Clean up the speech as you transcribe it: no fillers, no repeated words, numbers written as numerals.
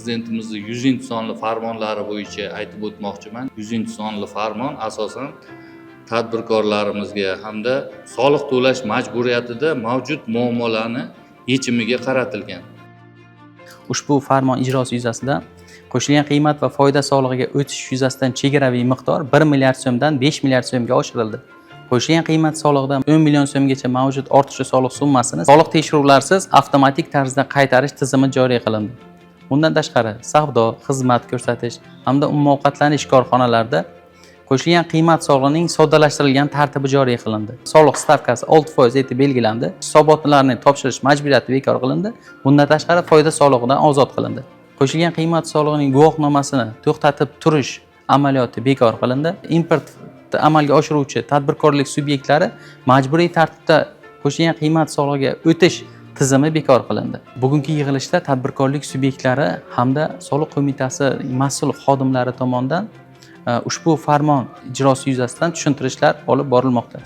Prezidentimizning 100-sonli farmonlari bo'yicha aytib o'tmoqchiman. 100-sonli farmon asosan tadbirkorlarimizga hamda soliq to'lash majburiyatida mavjud muammolarni yechimiga qaratilgan. Ushbu farmon ijrosi yuzasidan qo'shilgan qiymat va foyda solig'iga o'tish yuzasidan chegaraviy miqdor 1 milliard so'mdan 5 milliard so'mga oshirildi. Qo'shilgan qiymat solig'idan 10 million so'mgacha mavjud ortiqcha soliq summasini soliq tekshiruvlarsiz avtomatik tarzda qaytarish tizimi joriy qilindi. Bundan tashqari, savdo, xizmat ko'rsatish hamda umumovqatlanish korxonalarida qo'shilgan qiymat solig'ining soddalashtirilgan tartibi joriy qilindi. Soliq stavkasi 6% etib belgilandi. Hisobotlarni topshirish majburiyati bekor qilindi. Bundan tashqari foyda solig'idan ozod qilindi. Qo'shilgan qiymat solig'ining guvohnomasini to'xtatib turish amaliyoti bekor qilindi. Import amalga oshiruvchi tadbirkorlik subyektlari majburiy tartibda qo'shilgan qiymat solig'iga o'tish tizimi bekor qilindi. Bugungi yig'ilishda tadbirkorlik subyektlari hamda soliq qo'mitasi mas'ul xodimlari tomonidan ushbu farmon ijrosi yuzasidan tushuntirishlar olib borilmoqda.